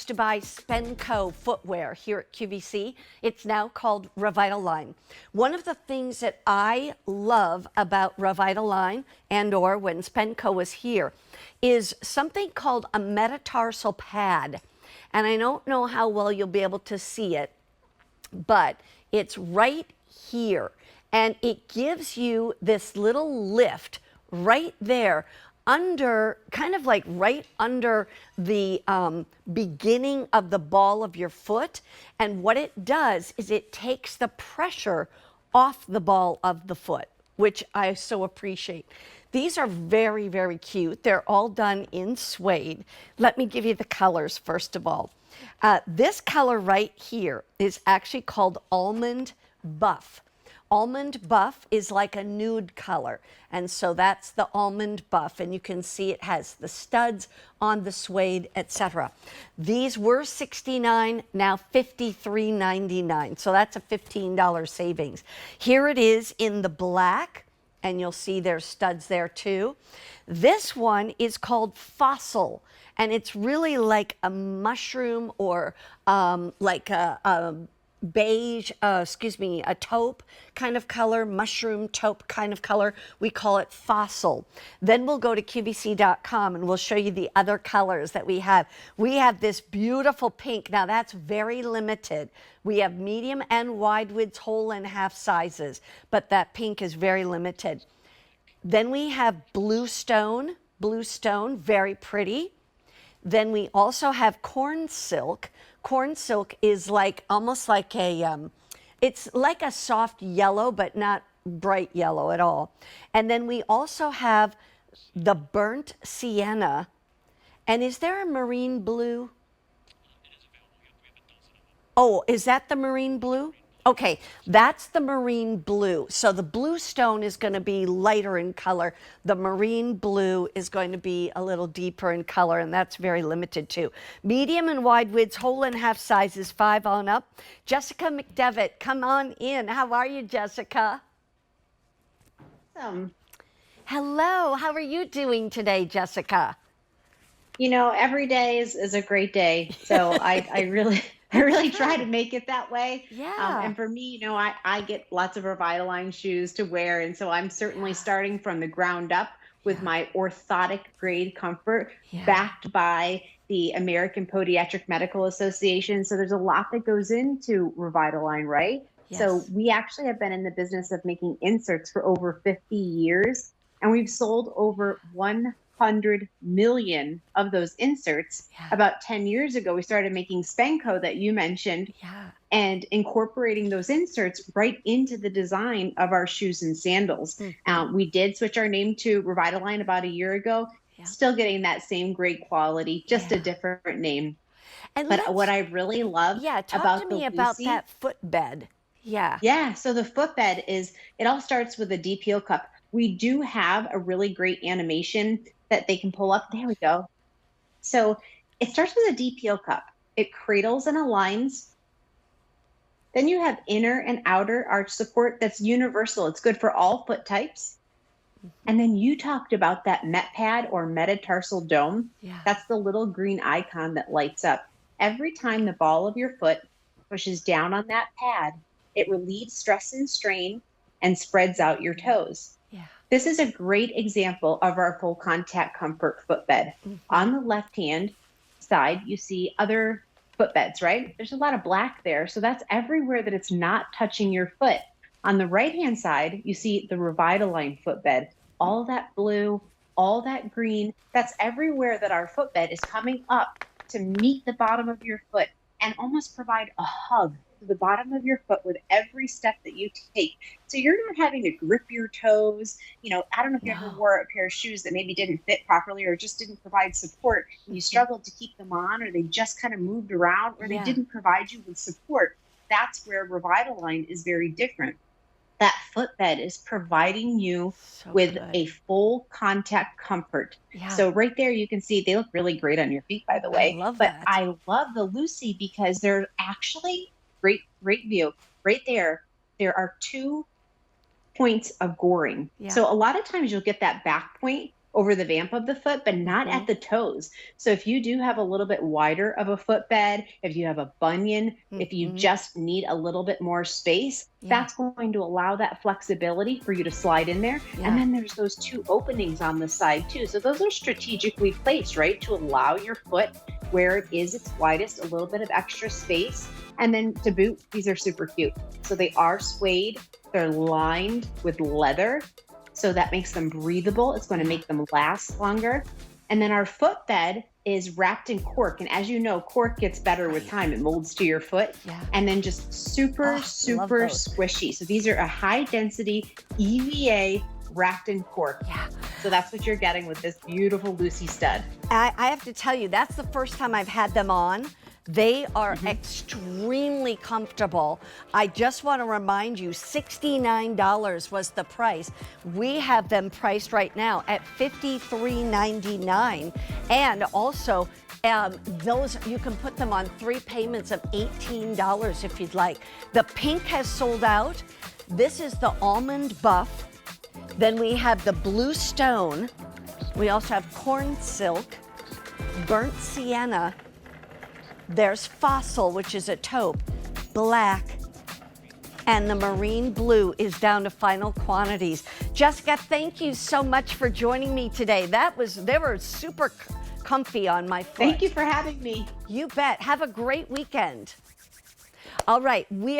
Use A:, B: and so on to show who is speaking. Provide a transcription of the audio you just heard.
A: used to buy Spenco footwear here at QVC. It's now called Revitalign. One of the things that I love about Revitalign and or when Spenco was here is something called a metatarsal pad. And I don't know how well you'll be able to see it, but it's right here. And it gives you this little lift right there under, kind of like right under the beginning of the ball of your foot. And what it does is it takes the pressure off the ball of the foot, which I so appreciate. These are very, very cute. They're all done in suede. Let me give you the colors first of all. This color right here is actually called Almond Buff. Almond Buff is like a nude color, and so that's the Almond Buff, and you can see it has the studs on the suede, etc. These were $69, now $53.99, so that's a $15 savings. Here it is in the black, and you'll see there's studs there too. This one is called Fossil, and it's really like a mushroom or like a beige, a taupe kind of color, mushroom taupe kind of color. We call it Fossil. Then we'll go to QVC.com and we'll show you the other colors that we have. We have this beautiful pink. Now that's very limited. We have medium and wide widths, whole and half sizes, but that pink is very limited. Then we have blue stone, very pretty. Then we also have corn silk. Corn silk is like almost like a, it's like a soft yellow, but not bright yellow at all. And then we also have the burnt sienna. And is there a marine blue? Oh, is that the marine blue? Okay, that's the marine blue. So the blue stone is going to be lighter in color. The marine blue is going to be a little deeper in color, and that's very limited too. Medium and wide widths, whole and half sizes, 5 on up. Jessica McDevitt, come on in. How are you, Jessica?
B: Awesome.
A: Hello, how are you doing today, Jessica?
B: You know, every day is a great day. So I really try to make it that way.
A: Yeah.
B: And for me, you know, I get lots of Revitalign shoes to wear. And so I'm certainly starting from the ground up with my orthotic grade comfort backed by the American Podiatric Medical Association. So there's a lot that goes into Revitalign, right?
A: Yes.
B: So we actually have been in the business of making inserts for over 50 years. And we've sold over 100 million of those inserts. About 10 years ago, we started making Spenco that you mentioned and incorporating those inserts right into the design of our shoes and sandals. We did switch our name to Revitalign about a year ago, still getting that same great quality, just a different name.
A: And
B: but what I really love
A: talk
B: about
A: to me about that footbed.
B: Yeah, so the footbed is, it all starts with a deep heel cup. We do have a really great animation that they can pull up. There we go. So it starts with a deep heel cup. It cradles and aligns. Then you have inner and outer arch support that's universal. It's good for all foot types. And then you talked about that met pad or metatarsal dome. That's the little green icon that lights up. Every time the ball of your foot pushes down on that pad, it relieves stress and strain and spreads out your toes. This is a great example of our full contact comfort footbed. On the left-hand side, you see other footbeds, right? There's a lot of black there. So that's everywhere that it's not touching your foot. On the right-hand side, you see the Revitalign footbed. All that blue, all that green, that's everywhere that our footbed is coming up to meet the bottom of your foot and almost provide a hug to the bottom of your foot with every step that you take. So you're not having to grip your toes. You know, I don't know if you ever wore a pair of shoes that maybe didn't fit properly or just didn't provide support. You struggled to keep them on, or they just kind of moved around, or they didn't provide you with support. That's where Revitalign is very different. That footbed is providing you with a full contact comfort. So right there, you can see they look really great on your feet, by the way.
A: I love
B: but
A: that.
B: I love the Lucy because they're actually great view. Right there, there are 2 points of goring. So a lot of times you'll get that back point over the vamp of the foot, but not at the toes. So if you do have a little bit wider of a footbed, if you have a bunion, if you just need a little bit more space, that's going to allow that flexibility for you to slide in there.
A: Yeah.
B: And then there's those two openings on the side too. So those are strategically placed, right? To allow your foot where it is its widest, a little bit of extra space. And then to boot, these are super cute. So they are suede, they're lined with leather. So that makes them breathable. It's going to make them last longer. And then our footbed is wrapped in cork. And as you know, cork gets better with time. It molds to your foot.
A: Yeah.
B: And then just super squishy. So these are a high density EVA wrapped in cork.
A: Yeah.
B: So that's what you're getting with this beautiful Lucy stud.
A: I have to tell you, that's the first time I've had them on. They are extremely comfortable. I just want to remind you, $69 was the price. We have them priced right now at $53.99. And also, those, you can put them on 3 payments of $18 if you'd like. The pink has sold out. This is the almond buff. Then we have the blue stone. We also have corn silk, burnt sienna. There's fossil, which is a taupe, black, and the marine blue is down to final quantities. Jessica, thank you so much for joining me today. They were super comfy on my foot.
B: Thank you for having me.
A: You bet. Have a great weekend. All right, we